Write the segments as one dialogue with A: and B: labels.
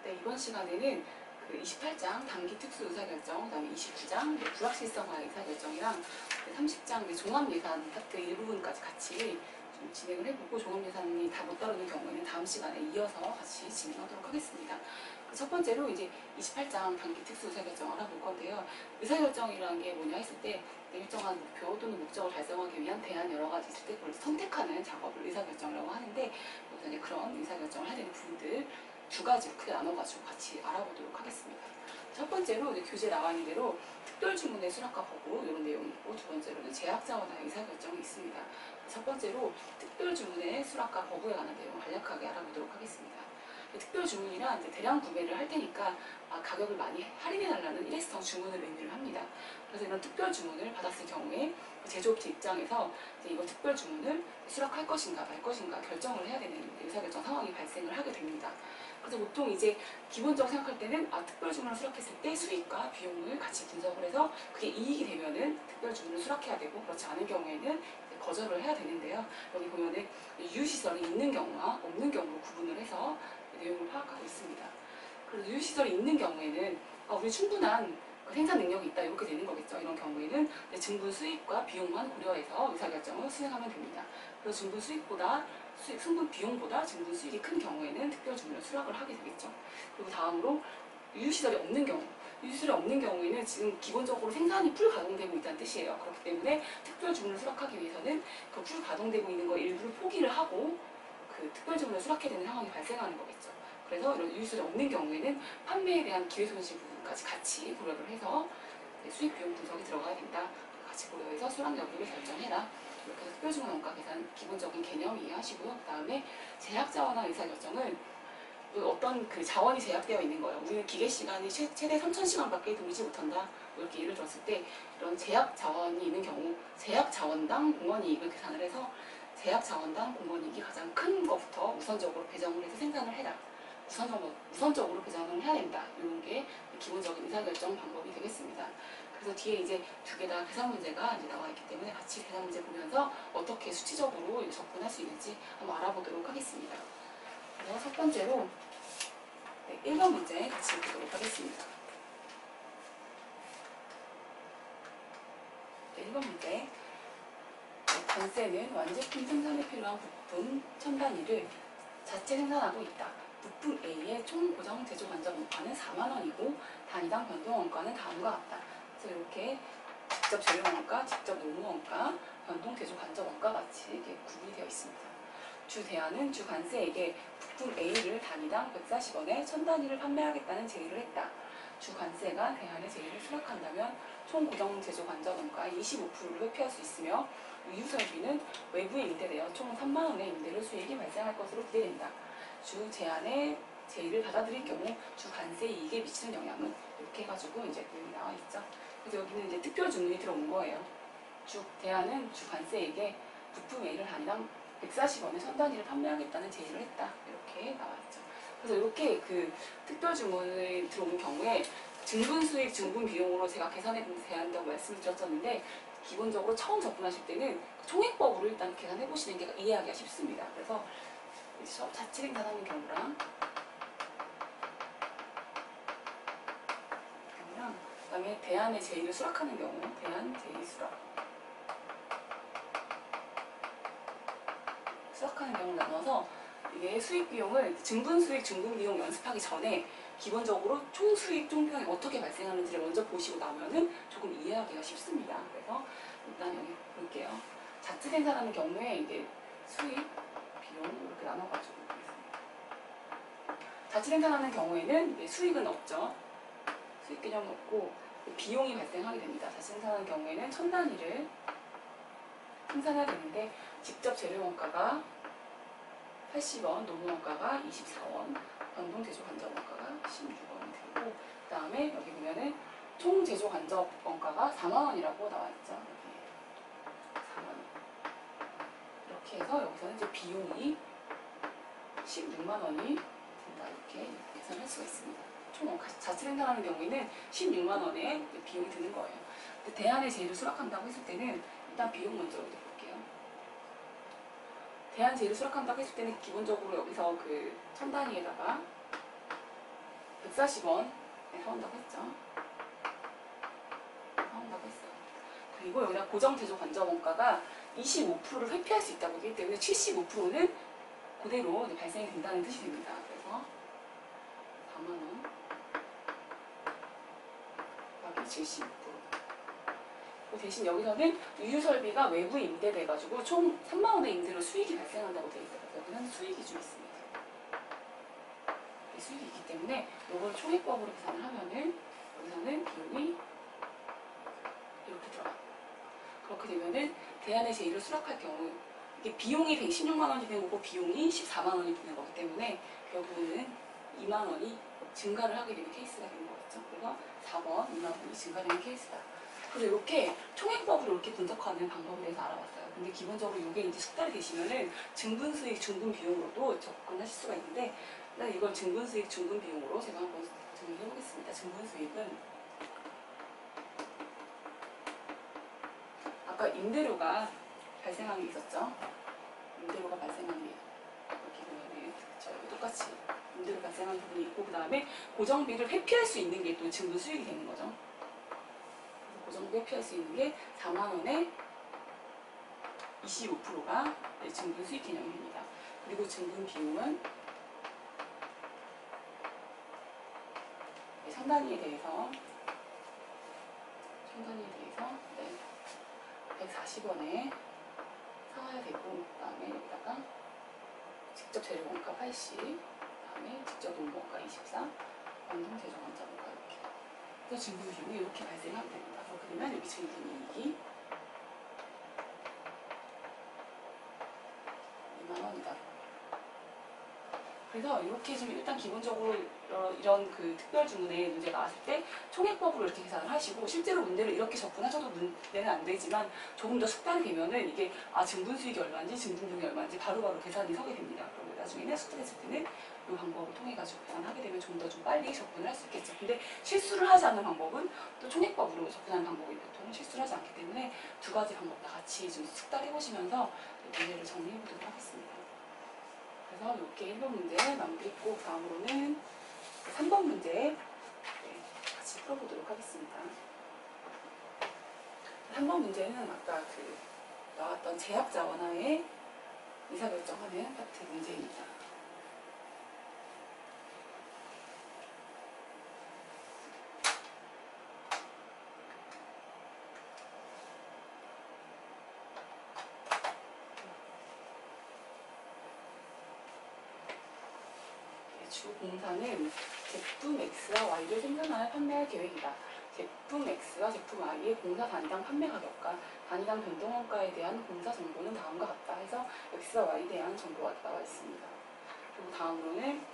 A: 네, 이번 시간에는 그 28장 단기 특수 의사결정, 그다음에 29장 불확실성화 의사결정이랑 30장 종합예산 파트 일부분까지 같이 좀 진행을 해보고, 종합예산이 다 못 다루는 경우에는 다음 시간에 이어서 같이 진행하도록 하겠습니다. 첫 번째로 이제 28장 단기 특수 의사결정을 알아볼 건데요. 의사결정이라는 게 뭐냐 했을 때 일정한 목표 또는 목적을 달성하기 위한 대안 여러 가지 있을 때 그걸 선택하는 작업을 의사결정이라고 하는데, 이제 그런 의사결정을 해야 되는 부분들 두 가지로 크게 나눠가지고 같이 알아보도록 하겠습니다. 첫 번째로 이제 교재에 나와 있는 대로 특별주문의 수락과 거부 이런 내용이 있고, 두 번째로는 제약자원의 의사결정이 있습니다. 첫 번째로 특별주문의 수락과 거부에 관한 내용을 간략하게 알아보도록 하겠습니다. 특별주문이란 이제 대량 구매를 할 테니까 가격을 많이 할인해달라는 일회성 주문을 의미를 합니다. 그래서 이런 특별주문을 받았을 경우에 제조업체 입장에서 이제 이거 특별주문을 수락할 것인가 말 것인가 결정을 해야 되는 의사결정 상황이 발생을 하게 됩니다. 그래서 보통 이제 기본적으로 생각할 때는 특별주문을 수락했을 때 수익과 비용을 같이 분석을 해서 그게 이익이 되면은 특별주문을 수락해야 되고, 그렇지 않은 경우에는 거절을 해야 되는데요. 여기 보면은 유휴시설이 있는 경우와 없는 경우로 구분을 해서 내용을 파악하고 있습니다. 그래서 유휴시설이 있는 경우에는 우리 충분한 생산 능력이 있다 이렇게 되는 거겠죠. 이런 경우에는 증분 수익과 비용만 고려해서 의사결정을 수행하면 됩니다. 그래서 증분 승분 비용보다 증분 수익이 큰 경우에는 특별주문을 수락을 하게 되겠죠. 그리고 다음으로 유휴시설이 없는 경우, 유휴시설이 없는 경우에는 지금 기본적으로 생산이 풀 가동되고 있다는 뜻이에요. 그렇기 때문에 특별주문을 수락하기 위해서는 그 풀 가동되고 있는 거 일부를 포기를 하고 그 특별주문을 수락해야 되는 상황이 발생하는 거겠죠. 그래서 이런 유휴시설이 없는 경우에는 판매에 대한 기회손실 부분까지 같이 고려를 해서 수익 비용 분석이 들어가야 된다. 같이 고려해서 수락 여부를 결정해라. 이렇게 해서 특별주문 원가 계산 기본적인 개념 이해하시고요. 그 다음에 제약자원화 의사결정은 어떤 그 자원이 제약되어 있는 거예요. 우리는 기계 시간이 최대 3,000시간밖에 돌리지 못한다. 이렇게 예를 들었을 때 이런 제약 자원이 있는 경우 제약 자원당 공원 이익을 계산을 해서 제약 자원당 공원 이익이 가장 큰 것부터 우선적으로 배정을 해서 생산을 해라. 우선적으로 배정을 해야 된다. 이런 게 기본적인 의사결정 방법이 되겠습니다. 그래서 뒤에 이제 두 개 다 계산 문제가 이제 나와 있기 때문에 같이 계산 문제 보면서 어떻게 수치적으로 접근할 수 있는지 한번 알아보도록 하겠습니다. 그래서 첫 번째로 1번 문제 같이 보도록 하겠습니다. 1번 문제. 관세는 완제품 생산에 필요한 부품 1000단위를 자체 생산하고 있다. 부품 A의 총 고정 제조 간접 원가는 4만원이고 단위당 변동 원가는 다음과 같다. 그래서 이렇게 직접 재료 원가, 직접 노무 원가, 변동 제조 간접 원가 같이 이렇게 구분이 되어 있습니다. 주 대안은 주 관세에게 부품 A를 단위당 140원에 1000단위를 판매하겠다는 제의를 했다. 주 관세가 대안의 제의를 수락한다면 총 고정 제조 간접 원가의 25%를 회피할 수 있으며 유휴설비는 외부에 임대되어 총 3만원의 임대료 수익이 발생할 것으로 기대된다. 주 제안의 제의를 받아들일 경우 주 관세 이익에 미치는 영향은 이렇게 해가지고 이제 내용이 나와 있죠. 그래서 여기는 이제 특별 주문이 들어온 거예요. 주 대안은 주 관세에게 부품 A를 단위당 140원에 1000단위를 판매하겠다는 제의를 했다. 이렇게 나와 있죠. 그래서 이렇게 그 특별 주문이 들어오는 경우에 증분 수익, 증분 비용으로 제가 계산해 한다고 말씀을 드렸었는데, 기본적으로 처음 접근하실 때는 총액법으로 일단 계산해 보시는 게 이해하기가 쉽습니다. 그래서 자체 생산하는 경우랑 그다음에 대안의 제의를 수락하는 경우, 대안 제의 수락하는 경우를 나눠서 이게 수익 비용을 증분 수익, 증분 비용 연습하기 전에 기본적으로 총 수익, 총 비용이 어떻게 발생하는지를 먼저 보시고 나면은 조금 이해하기가 쉽습니다. 그래서 일단 여기 볼게요. 자체 생산하는 경우에 이제 수익, 비용 이렇게 나눠가지고 보겠습니다. 자체 생산하는 경우에는 이제 수익은 없죠. 수익 개념은 없고 비용이 발생하게 됩니다. 자체 생산하는 경우에는 1000단위를 생산해야 되는데 직접 재료 원가가 80원, 노무 원가가 24원, 변동 제조 간접 원가가 16원이 되고, 그 다음에 여기 보면은 총 제조 간접 원가가 4만원이라고 나와 있죠. 여기 4만원. 이렇게 해서 여기서는 이제 비용이 16만원이 된다. 이렇게 계산할 수가 있습니다. 총 자체 생산하는 경우에는 16만원의 비용이 드는 거예요. 근데 대안의 제의를 수락한다고 했을 때는 일단 비용 먼저 볼게요. 대안 제의를 수락한다고 했을 때는 기본적으로 여기서 그 1000단위에다가 140원에 사온다고 했죠. 사온다고 했어요. 그리고 여기다 고정 제조 관점 원가가 25%를 회피할 수 있다고 하기 때문에 75%는 그대로 이제 발생이 된다는 뜻이 됩니다. 그래서 4만원 곱하기 75%. 대신 여기서는 유유설비가 외부에 임대돼가지고 총 3만원의 임대료 수익이 발생한다고 되어 있어요. 여기는 수익이 좀 있습니다. 수익이 있기 때문에 이걸 총액법으로 계산을 하면은 여기서는 비용이 이렇게 들어가요. 그렇게 되면은 대안의 제1을 수락할 경우 이게 비용이 116만원이 되는 거고 비용이 14만원이 되는 거기 때문에 결국은 2만원이 증가를 하게 되는 케이스가 되는 거겠죠. 그래서 4번 2만원이 증가되는 케이스다. 그래서 이렇게 총액법으로 이렇게 분석하는 방법에 대해서 알아봤어요. 근데 기본적으로 이게 이제 숙달이 되시면은 증분수익, 중분비용으로도 접근하실 수가 있는데 이걸 증분수익, 중분비용으로 제가 한번 정리해 보겠습니다. 증분수익은 아까 임대료가 발생한 게 있었죠. 임대료가 발생한 게 이렇게 보면은 여기 똑같이 임대료 발생한 부분이 있고 그 다음에 고정비를 회피할 수 있는 게 또 증분수익이 되는 거죠. 고정비 회피할 수 있는 게 4만원에 25%가 증분수익 개념이 됩니다. 그리고 증분비용은 상단위에 대해서 140원에 사와야 되고 그 다음에 여기다가 직접 재료원가 80, 그 다음에 직접 농무원가 24, 원동 제조원자원가 이렇게. 그래서 증분비용이 이렇게 발생하게 됩니다. 그렇게 되면 여기 증분이익이 2만원이다. 그래서 이렇게 좀 일단 기본적으로 이런 그 특별주문에 문제가 나왔을 때 총액법으로 이렇게 계산을 하시고 실제로 문제를 이렇게 접근하셔도 문제는 안 되지만 조금 더 숙달이 되면은 이게 증분수익이 얼마인지 증분비용이 얼마인지 바로바로 계산이 서게 됩니다. 그리고 나중에는 숙달했을 때는 이 방법을 통해 가지고 계산하게 되면 좀 더 좀 빨리 접근을 할 수 있겠죠. 근데 실수를 하지 않는 방법은 또 총액법으로 접근하는 방법이 보통은 실수를 하지 않기 때문에 두 가지 방법 다 같이 좀 숙달해 보시면서 문제를 정리해 보도록 하겠습니다. 그래서 이렇게 1번 문제 마무리했고 다음으로는 3번 문제 같이 풀어보도록 하겠습니다. 3번 문제는 아까 그 나왔던 제약자원화의 의사결정하는 파트 문제입니다. 주 공사는 제품 X와 Y를 생산하여 판매할 계획이다. 제품 X와 제품 Y의 공사 단위당 판매 가격과 단위당 변동원가에 대한 공사 정보는 다음과 같다 해서 X와 Y에 대한 정보가 나와 있습니다. 그리고 다음으로는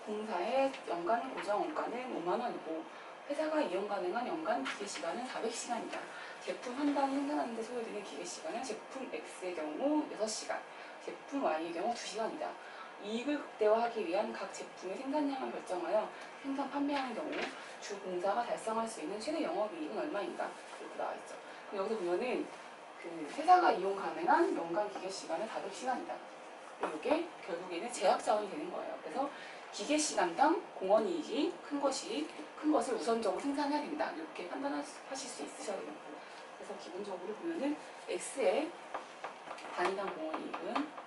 A: 공사의 연간 고정 원가는 5만원이고 회사가 이용 가능한 연간 기계시간은 400시간이다. 제품 한 단 생산하는 데 소요되는 기계시간은 제품 X의 경우 6시간, 제품 Y의 경우 2시간이다. 이익을 극대화하기 위한 각 제품의 생산량을 결정하여 생산 판매하는 경우 주 공사가 달성할 수 있는 최대 영업이익은 얼마인가 이렇게 나와 있죠. 그럼 여기서 보면은 그 회사가 이용 가능한 연간 기계 시간은 400시간이다. 그리고 이게 결국에는 제약 자원이 되는 거예요. 그래서 기계 시간당 공원이익이 큰 것을 우선적으로 생산해야 된다. 이렇게 판단하실 수 있으셔야 됩니다. 그래서 기본적으로 보면은 X의 단위당 공원이익은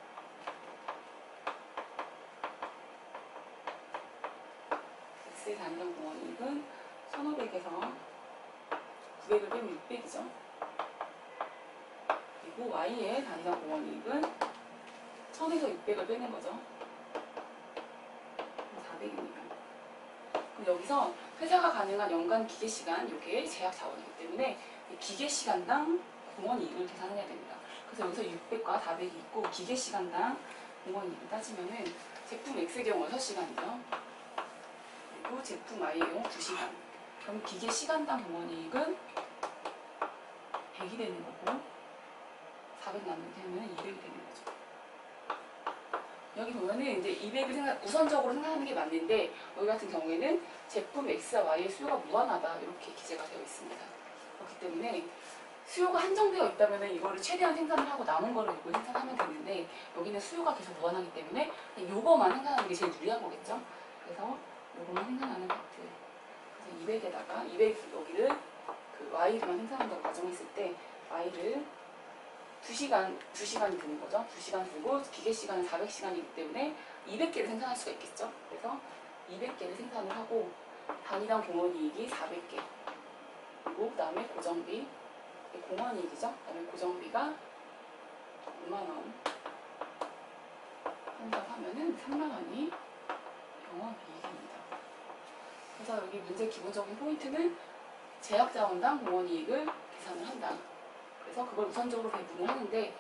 A: X의 단위당 공원이익은 1500에서 900을 빼면 600이죠. 그리고 Y의 단위당 공원이익은 1000에서 600을 빼는 거죠. 400입니다. 그럼 여기서 회사가 가능한 연간 기계시간, 이게 제약 자원이기 때문에 기계시간당 공원이익을 계산해야 됩니다. 그래서 여기서 600과 400이 있고 기계시간당 공원이익을 따지면은 제품 X의 경우 6시간이죠. 그리고 제품 Y의 경우 2시간. 그럼 기계시간당 공원이익은 100이 되는 거고 400 남으면 200이 되는 거죠. 여기 보면은 이제 200을 우선적으로 생산하는 게 맞는데 여기 같은 경우에는 제품 X와 Y의 수요가 무한하다 이렇게 기재가 되어 있습니다. 그렇기 때문에 수요가 한정되어 있다면 이거를 최대한 생산을 하고 남은 거를 이걸 생산하면 되는데 여기는 수요가 계속 무한하기 때문에 요거만 생산하는 게 제일 유리한 거겠죠. 그래서 요거만 생산하는 팩트. 그래서 200에다가 200 여기를 그 Y만 생산한다고 가정했을 때 Y를 2시간이 드는 거죠. 2시간 들고 기계 시간은 400시간이기 때문에 200개를 생산할 수가 있겠죠. 그래서 200개를 생산을 하고 단위당 공원이익이 400개. 그리고 그 다음에 고정비, 공원이익이죠. 그 다음에 고정비가 5만원 한다고 하면은 3만원이 영업이익입니다. 그래서 여기 문제 기본적인 포인트는 제약자원당 공원이익을 계산을 한다. 그래서 그걸 우선적으로 배분을 하는데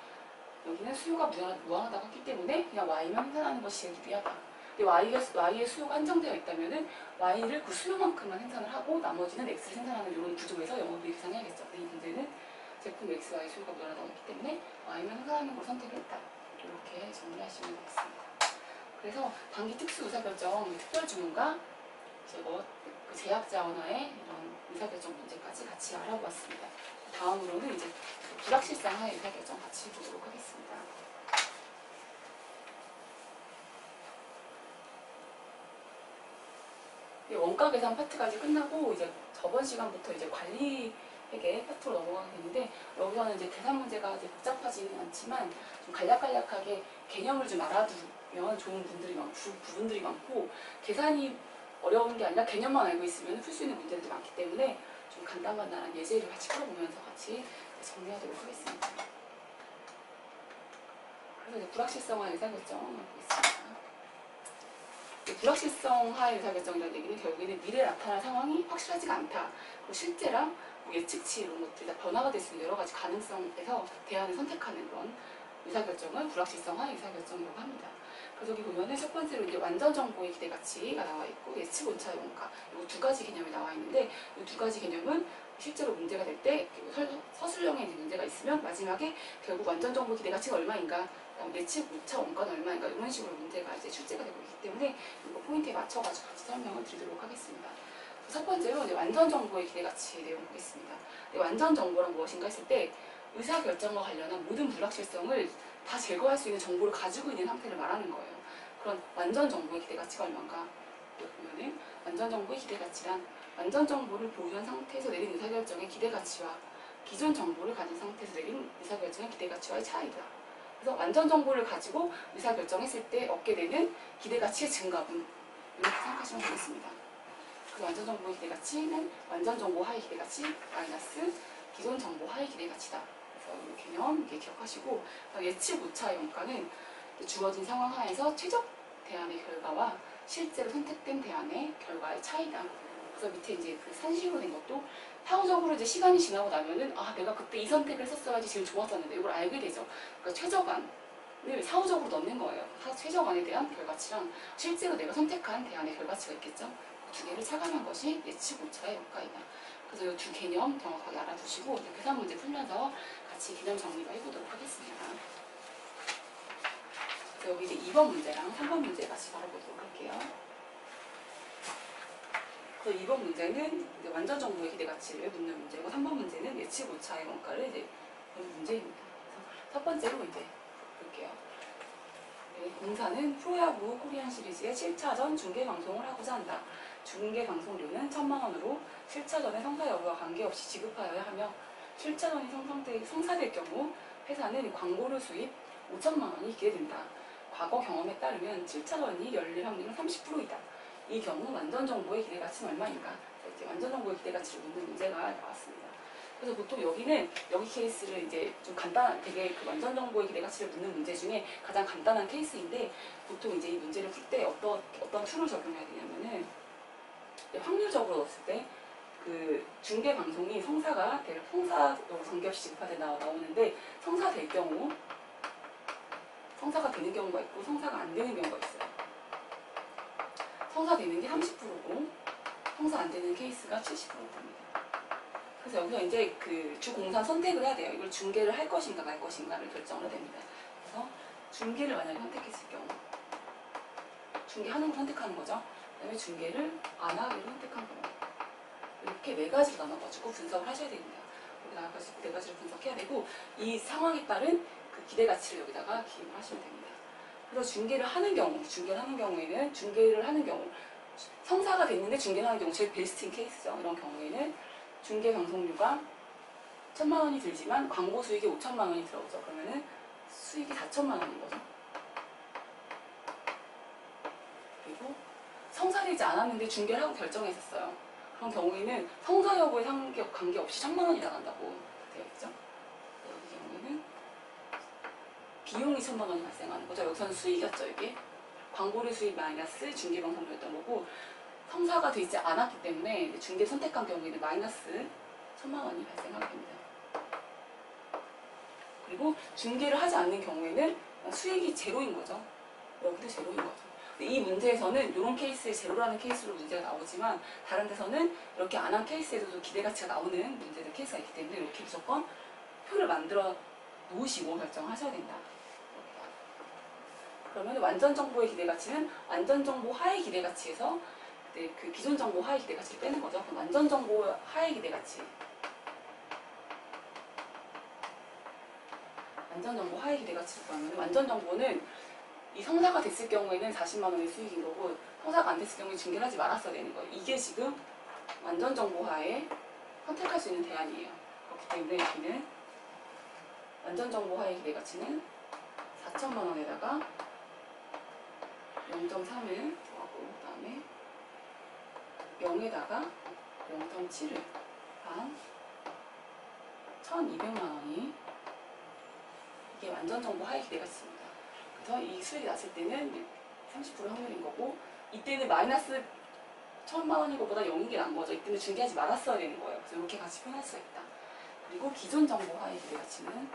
A: 여기는 수요가 무한하다고 했기 때문에 그냥 Y만 생산하는 것이 제일 유리하다. 근데 Y의 수요가 한정되어 있다면은 Y를 그 수요만큼만 생산을 하고 나머지는 X를 생산하는 이런 구조에서 영업이익 계산해야겠죠. 근데 이 문제는 제품 X, Y 수요가 무한하다고 했기 때문에 Y만 생산하는 걸 선택을 했다. 이렇게 정리하시면 되겠습니다. 그래서 단기 특수 의사결정 특별주문과 그 제약자원화의 이런 의사결정 문제까지 같이 알아보았습니다. 다음으로는 이제 불확실성화의 의사결정 같이 보도록 하겠습니다. 원가 계산 파트까지 끝나고 이제 저번 시간부터 이제 관리회계 파트로 넘어가게 되는데 여기서는 이제 계산 문제가 이제 복잡하지는 않지만 좀 간략간략하게 개념을 좀 알아두면 좋은 부분들이 많고 계산이 어려운 게 아니라 개념만 알고 있으면 풀 수 있는 문제들이 많기 때문에 좀 간단한 예제를 같이 풀어보면서 같이 정리하도록 하겠습니다. 그래서 이제 불확실성화 의사결정을 보겠습니다. 불확실성화의 의사결정이라는 얘기는 결국에는 미래에 나타날 상황이 확실하지가 않다. 그리고 실제랑 예측치 이런 것들이 다 변화가 될 수 있는 여러 가지 가능성에서 대안을 선택하는 그런 의사결정을 불확실성화의 의사결정이라고 합니다. 그래서 여기 보면은 첫 번째로 이제 완전 정보의 기대 가치가 나와 있고 예측 오차의 원가 이 두 가지 개념이 나와 있는데 이 두 가지 개념은 실제로 문제가 될 때 서술형에 문제가 있으면 마지막에 결국 완전 정보 기대 가치가 얼마인가 예측 오차 원가는 얼마인가 이런 식으로 문제가 이제 출제가 되고 있기 때문에 이거 포인트에 맞춰가지고 같이 설명을 드리도록 하겠습니다. 첫 번째로 이제 완전 정보의 기대 가치 내용 보겠습니다. 완전 정보란 무엇인가 했을 때 의사결정과 관련한 모든 불확실성을 다 제거할 수 있는 정보를 가지고 있는 상태를 말하는 거예요. 그런 완전 정보의 기대 가치가 얼마인가 보면은 완전 정보의 기대 가치란 완전 정보를 보유한 상태에서 내린 의사결정의 기대 가치와 기존 정보를 가진 상태에서 내린 의사결정의 기대 가치와의 차이다. 그래서 완전 정보를 가지고 의사결정했을 때 얻게 되는 기대 가치의 증가분 이렇게 생각하시면 되겠습니다. 그 완전 정보의 기대 가치는 완전 정보 하의 기대 가치 마이너스 기존 정보 하의 기대 가치다. 그래서 이 개념 이렇게 기억하시고 예측 오차의 원가는 주어진 상황 하에서 최적 대안의 결과와 실제로 선택된 대안의 결과의 차이다. 그래서 밑에 이제 그 산식으로 된 것도 사후적으로 이제 시간이 지나고 나면은 아 내가 그때 이 선택을 했었어야지 제일 좋았었는데 이걸 알게 되죠. 그러니까 최저간을 사후적으로 넣는 거예요. 최저간에 대한 결과치랑 실제로 내가 선택한 대안의 결과치가 있겠죠. 두 개를 차감한 것이 예측 오차의 원가이다. 그래서 이 두 개념 정확하게 알아두시고 계산 문제 풀면서 같이 개념 정리도 해보도록 하겠습니다. 여기 이제 2번 문제랑 3번 문제 같이 바라보도록 할게요. 그래서 2번 문제는 이제 완전 정보의 기대 가치를 묻는 문제고 3번 문제는 예측 오차의 원가를 이제 묻는 문제입니다. 그래서 첫 번째로 이제 볼게요. 네, 공사는 프로야구 코리안 시리즈의 7차전 중계 방송을 하고자 한다. 중계 방송료는 1,000만 원으로 7차전의 성사 여부와 관계없이 지급하여야 하며 7차전이 성사될 경우 회사는 광고료 수입 5천만 원이 기대된다. 과거 경험에 따르면 7차전이 열릴 확률은 30%이다. 이 경우 완전 정보의 기대 가치는 얼마인가? 이제 완전 정보의 기대 가치를 묻는 문제가 나왔습니다. 그래서 보통 여기는 여기 케이스를 이제 좀 되게 그 완전 정보의 기대 가치를 묻는 문제 중에 가장 간단한 케이스인데 보통 이제 이 문제를 풀 때 어떤 툴을 적용해야 되냐면은 확률적으로 넣었을 때 그 중계 방송이 성사가 관계없이 지급하되 나오는데 성사될 경우 성사가 되는 경우가 있고 성사가 안 되는 경우가 있어요. 성사되는 게 30%고 성사 안 되는 케이스가 70%입니다. 그래서 여기서 이제 그 주공사 선택을 해야 돼요. 이걸 중계를 할 것인가 말 것인가를 결정을 해야 됩니다. 그래서 중계를 만약에 선택했을 경우 중계하는 걸 선택하는 거죠. 그다음에 중계를 안 하기를 선택한 경우 이렇게 네 가지로 나눠가지고 분석을 하셔야 됩니다. 이렇게 나눠가지고 네 가지를 분석해야 되고 이 상황에 따른 그 기대 가치를 여기다가 기입을 하시면 됩니다. 그래서 중계를 하는 경우에는 중계를 하는 경우 성사가 됐는데 중개를 하는 경우 제일 베스트인 케이스죠. 이런 경우에는 중개 방송료가 1,000만 원이 들지만 광고 수익이 5천만 원이 들어오죠. 그러면은 수익이 4천만 원인 거죠. 그리고 성사되지 않았는데 중개를 하고 결정했었어요. 그런 경우에는 성사 여부에 관계없이 1,000만 원이 나간다고 되어 있죠. 여기 경우에는 비용이 1,000만 원이 발생하는 거죠. 여기서는 수익이었죠. 이게 광고료 수익 마이너스 중개 방송료였던 거고, 성사가 되지 않았기 때문에 중개 선택한 경우에는 마이너스 1,000만 원이 발생하게 됩니다. 그리고 중개를 하지 않는 경우에는 수익이 제로인 거죠. 여기도 제로인 거죠. 이 문제에서는 이런 케이스에 제로라는 케이스로 문제가 나오지만 다른 데서는 이렇게 안 한 케이스에서도 기대가치가 나오는 문제들 케이스가 있기 때문에 이렇게 무조건 표를 만들어 놓으시고 결정하셔야 된다. 그러면 완전 정보의 기대가치는 완전 정보 하의 기대가치에서 그 기존 정보 하의 기대가치를 빼는 거죠. 그럼 완전 정보 하의 기대가치. 완전 정보 하의 기대가치를 구하면 완전 정보는 이 성사가 됐을 경우에는 40만 원의 수익인 거고, 성사가 안 됐을 경우에 중개를 하지 말았어야 되는 거예요. 이게 지금 완전 정보 하에 선택할 수 있는 대안이에요. 그렇기 때문에 여기는 완전 정보 하의 기대가치는 4천만 원에다가 0.3을 더하고 그 다음에 0에다가 0.7을 한 1,200만 원이 이게 완전 정보 하의 기대가치입니다. 그래서 이 수익이 났을 때는 30% 확률인 거고, 이때는 마이너스 1,000만 원인 것보다 0인 게 난 거죠. 이때는 중개하지 말았어야 되는 거예요. 그래서 이렇게 같이 표현할 수가 있다. 그리고 기존 정보 하의 기대가치는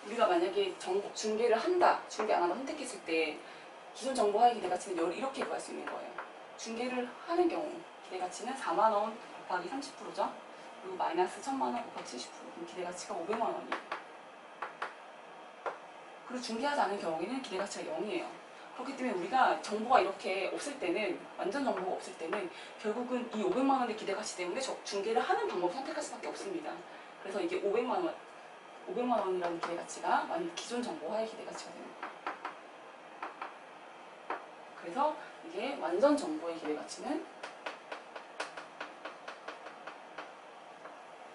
A: 우리가 만약에 중개를 한다, 중개 안 한다 선택했을 때 기존 정보 하의 기대가치는 이렇게 구할 수 있는 거예요. 중개를 하는 경우 기대가치는 4만 원 곱하기 30%죠. 그리고 마이너스 1,000만 원 곱하기 70%. 그럼 기대가치가 500만 원이에요. 그리고 중개하지 않은 경우에는 기대가치가 0이에요. 그렇기 때문에 우리가 정보가 이렇게 없을 때는, 완전 정보가 없을 때는 결국은 이 500만 원의 기대가치 때문에 중개를 하는 방법을 선택할 수밖에 없습니다. 그래서 이게 500만 원이라는 기대가치가 기존 정보와의 기대가치가 되는 거예요. 그래서 이게 완전 정보의 기대가치는,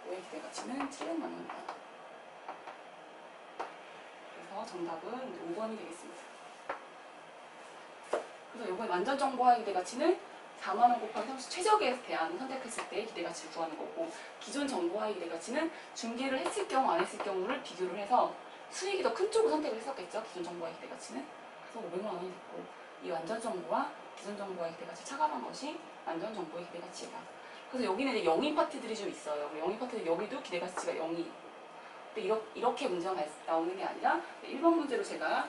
A: 의 기대가치는 700만 원입니다. 그래서 정답은 5번이 되겠습니다. 그래서 이번에 완전 정보와의 기대가치는 4만 원 곱하기 30 최적의 대안을 선택했을 때 기대가치를 구하는 거고, 기존 정보와의 기대가치는 중개를 했을 경우 안 했을 경우를 비교를 해서 수익이 더 큰 쪽을 선택을 했었겠죠. 기존 정보와의 기대가치는. 그래서 500만 원이 됐고, 이 완전 정보와 기존 정보와의 기대가치를 차감한 것이 완전 정보의 기대가치이다. 그래서 여기는 이제 영인 파트들이 좀 있어요. 영인 파트들 여기도 기대가치가 0이. 근데 이렇게 문제가 나오는 게 아니라 1번 문제로 제가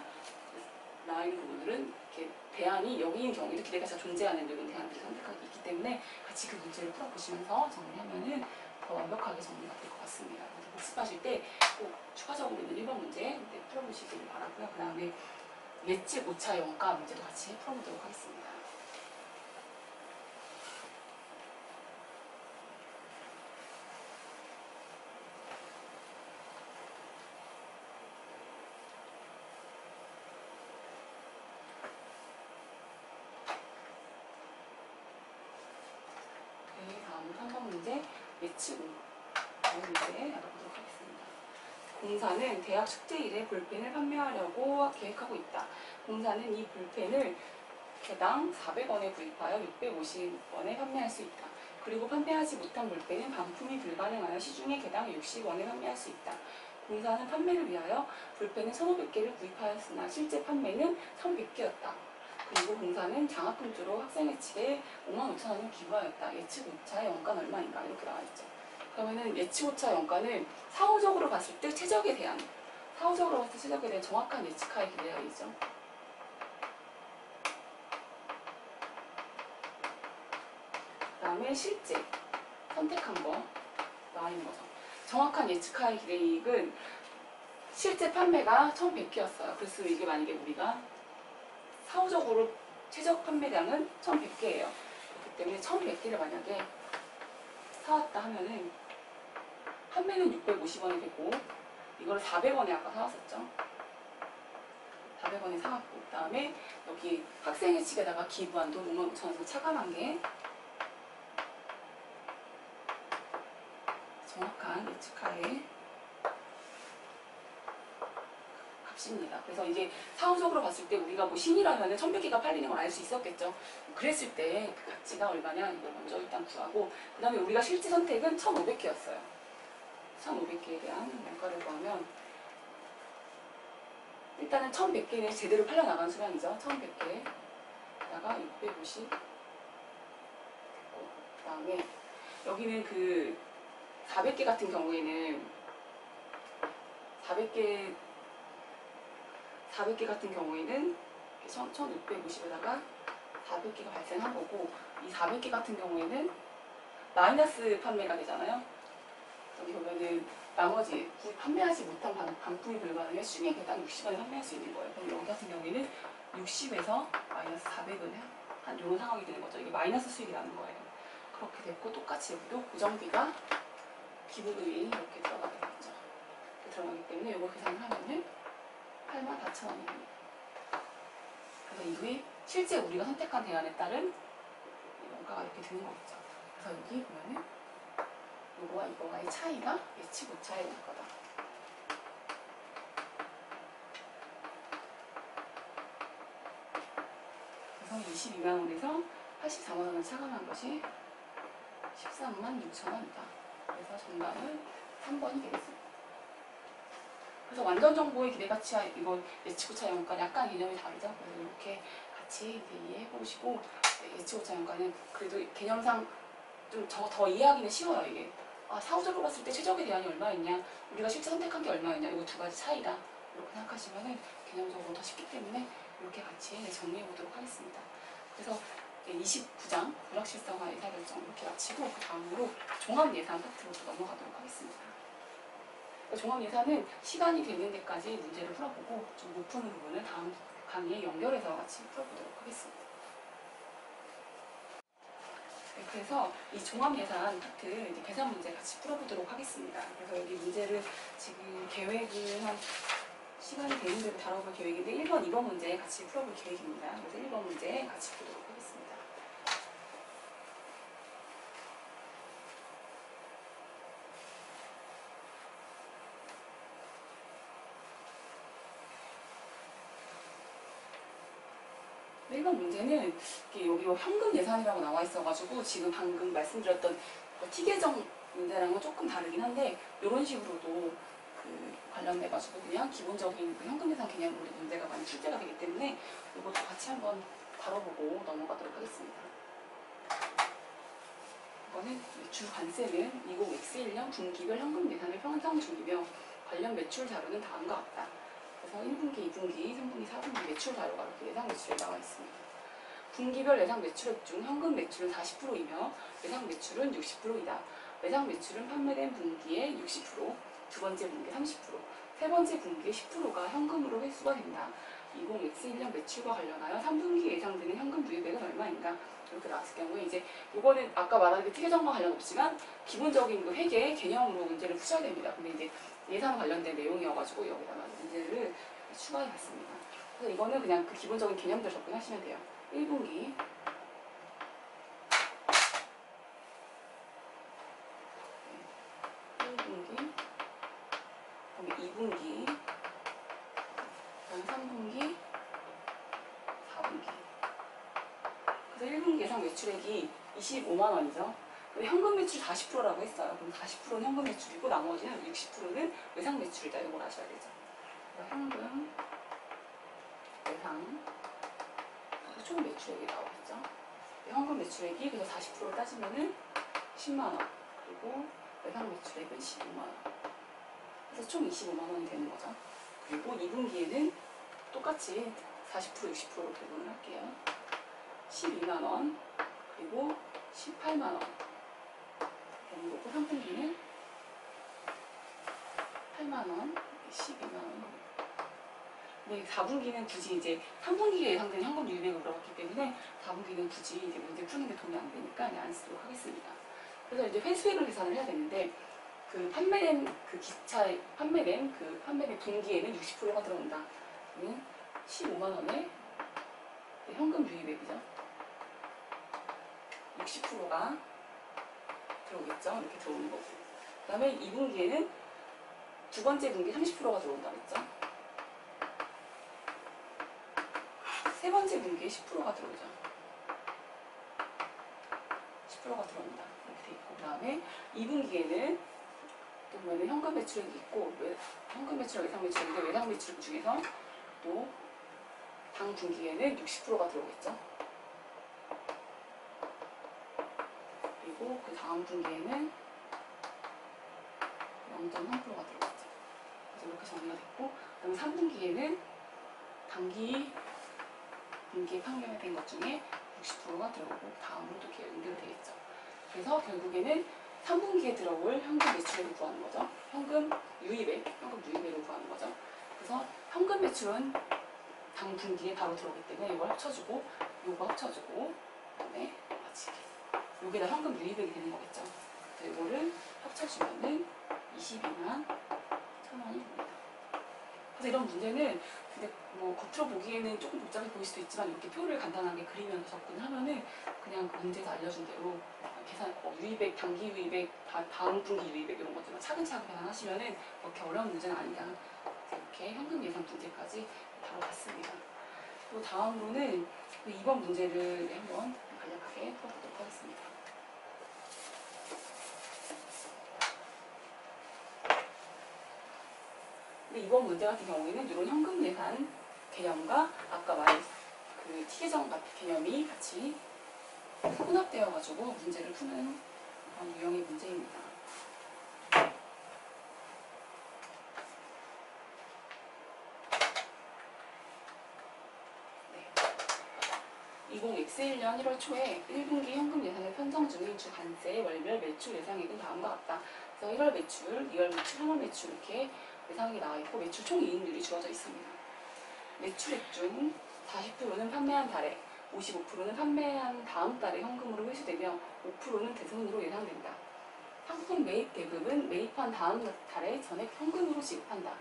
A: 나와 있는 부분들은 이렇게 대안이 여기인 경우에도 기대가치가 존재하는 이런 대안들이 선택하기 있기 때문에 같이 그 문제를 풀어보시면서 정리하면은 더 완벽하게 정리가 될 것 같습니다. 그래서 복습하실 때 꼭 추가적으로 있는 1번 문제 풀어보시길 바라고요. 그 다음에 예측 오차 원가 문제도 같이 풀어보도록 하겠습니다. 다음 3번 문제 예측 문제 알아보도록 하겠습니다. 공사는 대학 축제일에 볼펜을 판매하려고 계획하고 있다. 공사는 이 볼펜을 개당 400원에 구입하여 650원에 판매할 수 있다. 그리고 판매하지 못한 볼펜은 반품이 불가능하여 시중에 개당 60원에 판매할 수 있다. 공사는 판매를 위하여 볼펜을 1,500개를 구입하였으나 실제 판매는 1,100개였다. 그리고 공사는 장학금주로 학생회 측에 55,000원을 기부하였다. 예측 오차의 원가는 얼마인가? 이렇게 나와있죠. 그러면은 예측 오차 원가는 사후적으로 봤을 때 최적에 대한, 사후적으로 봤을 때 최적에 대한 정확한 예측하의 기대하이죠. 그 다음에 실제 선택한 거 나와있는 거죠. 정확한 예측하의 기대이익은 실제 판매가 1,100개였어요. 그래서 이게 만약에 우리가 사후적으로 최적 판매량은 1,100개예요. 그렇기 때문에 1,100개를 만약에 사왔다 하면은 판매는 650원이 되고, 이걸 400원에 아까 사왔었죠. 400원에 사갖고, 그 다음에 여기 학생회칙에다가 기부한 돈 55,000원에서 차감한 게 정확한 예측하에 값입니다. 그래서 이제 사후적으로 봤을 때 우리가 뭐 신이라면 1100개가 팔리는 걸 알 수 있었겠죠. 그랬을 때 그 가치가 얼마냐 이걸 먼저 일단 구하고, 그 다음에 우리가 실제 선택은 1500개였어요. 1500개에 대한 원가를 구하면 일단은 1100개는 제대로 팔려나간 수량이죠. 1100개에다가 650, 그 다음에 여기는 그 400개 같은 경우에는 400개 같은 경우에는 1650에다가 400개가 발생한 거고, 이 400개 같은 경우에는 마이너스 판매가 되잖아요. 여기 보면은 나머지 판매하지 못한 반품이 불가능한 횟수에 개당 60원에 판매할 수 있는 거예요. 그럼 여기 같은 경우에는 60에서 마이너스 400을 한 이런 상황이 되는 거죠. 이게 마이너스 수익이 나는 거예요. 그렇게 됐고, 똑같이 여기도 고정비가 기부금이 이렇게 들어가게 되겠죠. 이렇게 들어가기 때문에 이거 계산을 하면은 84,000원이 됩니다. 그래서 이후에 실제 우리가 선택한 대안에 따른 원가가 이렇게 되는 거겠죠. 그래서 여기 보면은 이거와 이거와의 차이가 예측 오차의 원가다. 그래서 22만원에서 84만원을 차감한 것이 136,000원이다. 그래서 정답은 3번이 되겠습니다. 그래서 완전 정보의 기대가치와 이거 예측오차 원가 약간 개념이 다르죠. 그래서 이렇게 같이 이해해 보시고, 예측오차 원가는 그래도 개념상 좀 더 이해하기는 쉬워요. 이게 사후적으로 봤을 때 최적의 대안이 얼마였냐, 우리가 실제 선택한 게 얼마였냐, 이거 두 가지 차이다 이렇게 생각하시면 개념적으로 더 쉽기 때문에 이렇게 같이 정리해 보도록 하겠습니다. 그래서 29장 불확실성화 의사결정 이렇게 마치고, 그 다음으로 종합예산 파트로 넘어가도록 하겠습니다. 종합예산은 시간이 되는 데까지 문제를 풀어보고, 좀 못 푸는 부분을 다음 강의에 연결해서 같이 풀어보도록 하겠습니다. 네, 그래서 이 종합예산 파트 이제 계산 문제 같이 풀어보도록 하겠습니다. 그래서 여기 문제를 지금 계획을 한 시간이 되는 대로 다뤄볼 계획인데 1번, 2번 문제 같이 풀어볼 계획입니다. 그래서 1번 문제 같이 보도록 하겠습니다. 네, 1번 문제는 여기 현금 예산이라고 나와 있어가지고 지금 방금 말씀드렸던 T계정 문제랑은 조금 다르긴 한데, 이런 식으로도 관련돼가지고 그냥 기본적인 현금 예산 개념으로 문제가 많이 출제가 되기 때문에 이것도 같이 한번 다뤄보고 넘어가도록 하겠습니다. 이거는 매출 관세는 20X1년 분기별 현금 예산을 편성 중이며 관련 매출 자료는 다음과 같다. 그래서 1분기, 2분기, 3분기, 4분기 매출 자료가 이렇게 예상 매출에 나와 있습니다. 분기별 예상 매출액 중 현금 매출은 40%이며 예상 매출은 60%이다. 예상 매출은 판매된 분기의 60%, 두 번째 분기의 30%, 세 번째 분기의 10%가 현금으로 회수가 된다. 20X1년 매출과 관련하여 3분기에 예상되는 현금 부유액은 얼마인가? 이렇게 나왔을 경우에 이제 이거는 아까 말한 그 T계정과 관련 없지만 기본적인 그 회계 개념으로 문제를 푸셔야 됩니다. 근데 이제 예산 관련된 내용이어가지고 여기다가 문제를 추가해 봤습니다. 그래서 이거는 그냥 그 기본적인 개념들 접근하시면 돼요. 1분기, 1분기, 그다음에 2분기, 그다음에 3분기, 4분기. 그래서 1분기 예상 매출액이 25만 원이죠. 현금 매출 40%라고 했어요. 그럼 40%는 현금 매출이고 나머지는 60%는 외상 매출이다. 이걸 아셔야 되죠. 현금, 외상, 총 매출액이 나오겠죠. 현금 매출액이 그래서 40%를 따지면은 10만 원, 그리고 외상 매출액은 15만 원. 그래서 총 25만 원이 되는 거죠. 그리고 2분기에는 똑같이 40%, 60%로 배분을 할게요. 12만 원, 그리고 18만 원. 되는 거고 3분기는 8만 원, 12만 원. 네, 4분기는 굳이 이제 3분기에 예상되는 현금 유입액을 들어갔기 때문에 4분기는 굳이 이제 문제 푸는 게 도움이 안 되니까 그냥 안 쓰도록 하겠습니다. 그래서 이제 회수액을 계산을 해야 되는데 판매된 분기에는 60%가 들어온다. 그러면 15만원에 현금 유입액이죠. 60%가 들어오겠죠. 이렇게 들어오는 거고. 그 다음에 2분기에는 두 번째 분기 30%가 들어온다 그랬죠. 세 번째 분기에 10%가 들어오죠. 10%가 들어온다. 이렇게 돼 있고. 그 다음에 2분기에는 또 보면 현금 매출액이 있고, 현금 매출액, 외상 매출액인데 외상 매출액 중에서 또 당 분기에는 60%가 들어오겠죠. 그리고 그 다음 분기에는 0.3%가 들어오겠죠. 그래서 이렇게 정리가 됐고, 그 다음에 3분기에는 단기 분기에 판매된 것 중에 60%가 들어오고 다음으로 또 이렇게 연결되겠죠. 그래서 결국에는 3분기에 들어올 현금 매출액을 구하는 거죠. 현금 유입액을 구하는 거죠. 그래서 현금 매출은 당 분기에 바로 들어오기 때문에 이걸 합쳐주고, 요거 합쳐주고, 그다음에 같이 요게 다 현금 유입액이 되는 거겠죠. 그래서 이거를 합쳐주면은 22만 1,000원이 됩니다. 그래서 이런 문제는 근데 뭐 겉으로 보기에는 조금 복잡해 보일 수도 있지만 이렇게 표를 간단하게 그리면서 접근을 하면은 그냥 그 문제에서 알려준 대로 계산, 유입액, 단기 유입액, 다음 분기 유입액 이런 것들만 차근차근 계산하시면은 그렇게 어려운 문제는 아니다. 이렇게 현금 예상 문제까지 다뤄봤습니다. 또 다음으로는 이번 문제를 한번 간략하게 풀어보도록 하겠습니다. 근데 이번 문제 같은 경우에는 이런 현금 예산 개념과 아까 말한 그 T계정 같은 개념이 같이 혼합되어 가지고 문제를 푸는 그런 유형의 문제입니다. 네. 20X1년 1월 초에 1분기 현금 예산을 편성 중인 주 간세 월별 매출 예상액은 다음과 같다. 그래서 1월 매출, 2월 매출, 3월 매출 이렇게 예상액이 나와 있고 매출 총 이익률이 주어져 있습니다. 매출액 중 40%는 판매한 달에, 55%는 판매한 다음 달에 현금으로 회수되며 5%는 대손으로 예상된다. 상품 매입 대금은 매입한 다음 달에 전액 현금으로 지급한다.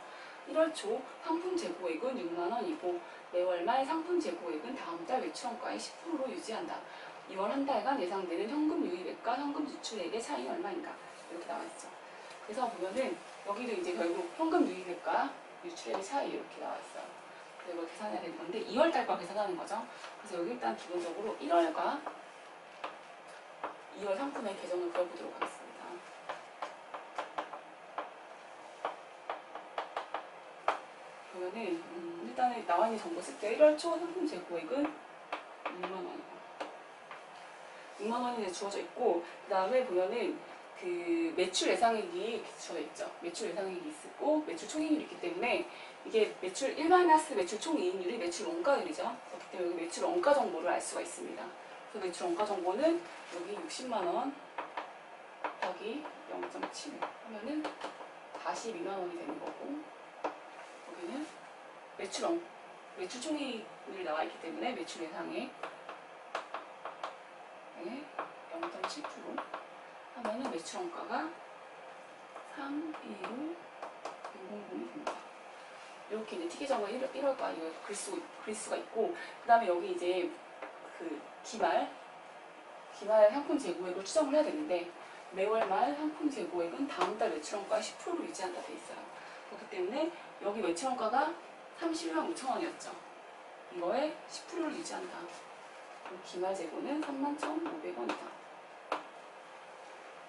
A: 1월 초 상품 재고액은 6만원이고 매월 말 상품 재고액은 다음 달 매출원가의 10%로 유지한다. 2월 한 달간 예상되는 현금 유입액과 현금 지출액의 차이는 얼마인가? 이렇게 나와 있죠. 그래서 보면은 여기도 이제 결국 현금 유입액과 유출액의 차이 이렇게 나와 있어요. 그래서 이걸 계산해야 되는 건데 2월 달과 계산하는 거죠. 그래서 여기 일단 기본적으로 1월과 2월 상품의 계정을 그려보도록 하겠습니다. 그러면은 일단은 나와 있는 정보 쓸게요. 1월 초 상품 재고액은 6만원이고 6만원이 주어져 있고 그 다음에 보면은 그 매출 예상액이 주어져 있죠. 매출 예상액이 있고 매출 총이익률이 있기 때문에 이게 매출 1- 매출 총이익률이 매출 원가율이죠. 그렇기 때문에 여기 매출 원가 정보를 알 수가 있습니다. 그래서 매출 원가 정보는 여기 60만원 곱하기 0.7 하면은 42만원이 되는 거고 여기는 매출 총이익률이 나와 있기 때문에 매출 예상액 0.7% 하면은 매출 원가가 315,000이 됩니다. 이렇게 이제 T계정을 1월과 2월 그릴 수가 있고 그 다음에 여기 이제 그 기말 상품 재고액을 추정을 해야 되는데 매월 말 상품 재고액은 다음 달 매출원가의 10%로 유지한다 돼 있어요. 그렇기 때문에 여기 매출원가가 31만 5천원이었죠. 이거에 10%를 유지한다. 그럼 기말 재고는 31,500원이다.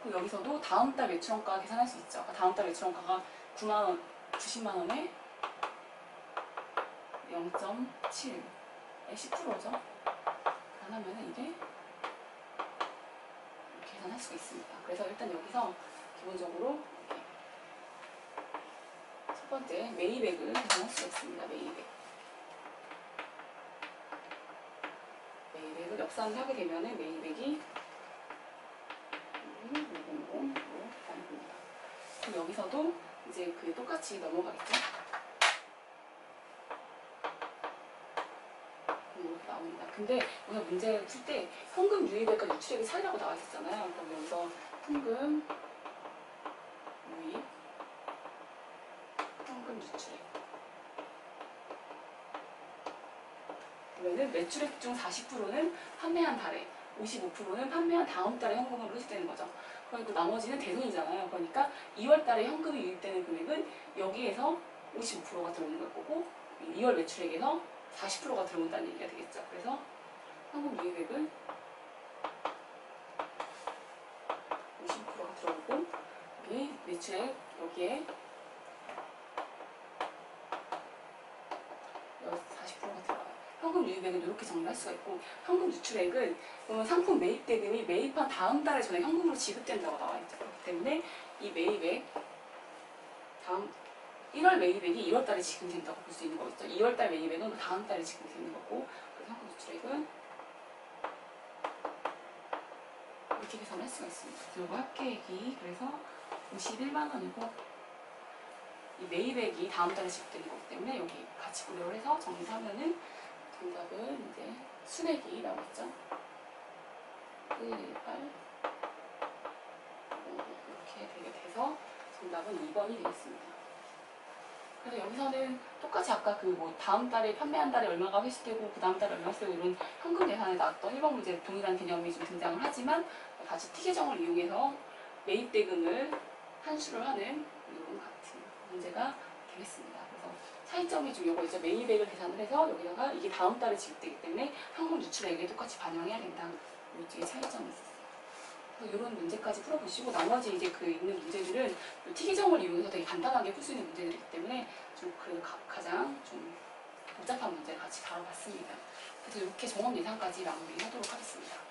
A: 그리고 여기서도 다음 달 매출원가 계산할 수 있죠. 다음 달 매출원가가 90만원에 0.7에 10%죠. 계산하면 이게 계산할 수가 있습니다. 그래서 일단 여기서 기본적으로 첫 번째 매입액을 계산할 수가 있습니다. 매입액을 역산을 하게 되면 매입액이 500으로 나눕니다. 그럼 여기서도 이제 그게 똑같이 넘어가겠죠? 이렇게 나옵니다. 근데 오늘 문제를 풀 때 현금 유입액과 유출액의 차이라고 나와 있었잖아요. 그럼 여기서 현금 유입, 현금 유출액 그러면은 매출액 중 40%는 판매한 달에, 55%는 판매한 다음 달에 현금으로 회수되는 거죠. 그리고 나머지는 대손이잖아요. 그러니까 2월 달에 현금이 유입되는 금액은 여기에서 55%가 들어오는 걸 거고 2월 매출액에서 40%가 들어온다는 얘기가 되겠죠. 그래서 현금 유입액은 50%가 들어오고 여기 매출액 여기에 40%가 들어가요. 현금 유입액은 이렇게 정리할 수가 있고 현금 유출액은 상품 매입 대금이 매입한 다음 달에 전에 현금으로 지급된다고 나와 있죠. 그렇기 때문에 이 매입액 다음 1월 매입액이 2월 달에 지급된다고 볼 수 있는 거겠죠. 2월 달 매입액은 다음 달에 지급되는 거고 그래서 현금 유출액은 이렇게 계산할 수가 있습니다. 그리고 합계액이 그래서 51만 원이고 이 매입액이 다음 달에 지급되는 거기 때문에 여기 같이 고려를 해서 정리를 하면은 정답은 이제 순액이 나오겠죠. 1, 2, 8 이렇게 되게 돼서 정답은 2번이 되겠습니다. 그래서 여기서는 똑같이 아까 그 뭐 다음 달에 판매한 달에 얼마가 회수되고 그 다음 달에 얼마 쓰고 이런 현금 계산에 나왔던 1번 문제 동일한 개념이 좀 등장을 하지만 다시 T 계정을 이용해서 매입 대금을 환수를 하는 이런 같은 문제가 되겠습니다. 그래서 차이점이 좀 요거 있죠. 매입액을 계산을 해서 여기다가 이게 다음 달에 지급되기 때문에 현금 유출액에 똑같이 반영해야 된다. 이쪽에 차이점이 있었어요. 그래서 이런 문제까지 풀어보시고 나머지 이제 그 있는 문제들은 T 계정을 이용해서 되게 간단하게 풀 수 있는 문제들이기 때문에 좀 그래도 가장 좀 복잡한 문제를 같이 다뤄봤습니다. 그래서 이렇게 종합 예상까지 마무리하도록 하겠습니다.